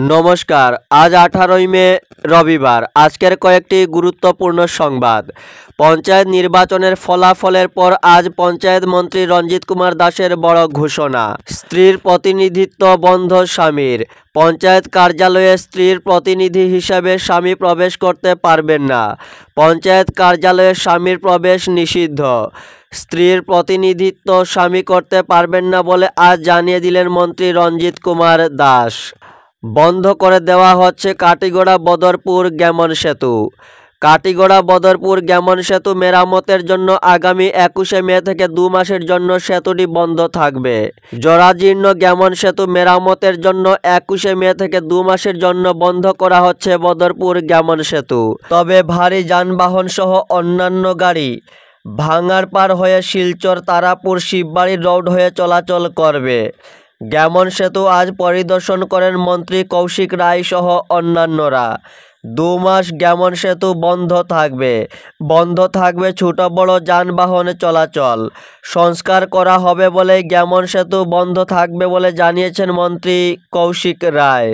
নমস্কার। আজ 18ই মে রবিবার। আজকের কয়েকটি গুরুত্বপূর্ণ সংবাদ। পঞ্চায়েত নির্বাচনের ফলাফলের পর আজ পঞ্চায়েত মন্ত্রী রঞ্জিত কুমার দাসের বড় ঘোষণা। স্ত্রীর প্রতিনিধিত্ব বন্ধ স্বামীর। পঞ্চায়েত কার্যালয়ে স্ত্রীর প্রতিনিধি হিসাবে স্বামী প্রবেশ করতে পারবেন না। পঞ্চায়েত কার্যালয়ে স্বামীর প্রবেশ নিষিদ্ধ। স্ত্রীর প্রতিনিধিত্ব স্বামী করতে পারবেন না বলে আজ জানিয়ে দিলেন মন্ত্রী রঞ্জিত কুমার দাস। বন্ধ করে দেওয়া হচ্ছে কাটিগড়া বদরপুর গ্যামন সেতু। কাটিগড়া বদরপুর গ্যামন সেতু মেরামতের জন্য আগামী 21শে মে থেকে 2 মাসের জন্য সেতুটি বন্ধ থাকবে। জরাজীর্ণ গ্যামন সেতু মেরামতের জন্য 21শে মে থেকে 2 মাসের জন্য বন্ধ করা হচ্ছে বদরপুর গ্যামন সেতু। তবে ভারী যানবাহন সহ অন্যান্য গাড়ি ভাঙারপাড় হয়ে শিলচর তারাপুর শিববাড়ি রোড হয়ে চলাচল করবে। গ্যামন সেতু আজ পরিদর্শন করেন মন্ত্রী কৌশিক রায় সহ অন্যান্যরা। 2 মাস গ্যামন সেতু বন্ধ থাকবে ছোট বড় যানবাহন চলাচল। সংস্কার করা হবে বলে গ্যামন সেতু বন্ধ থাকবে বলে জানিয়েছেন মন্ত্রী কৌশিক রায়।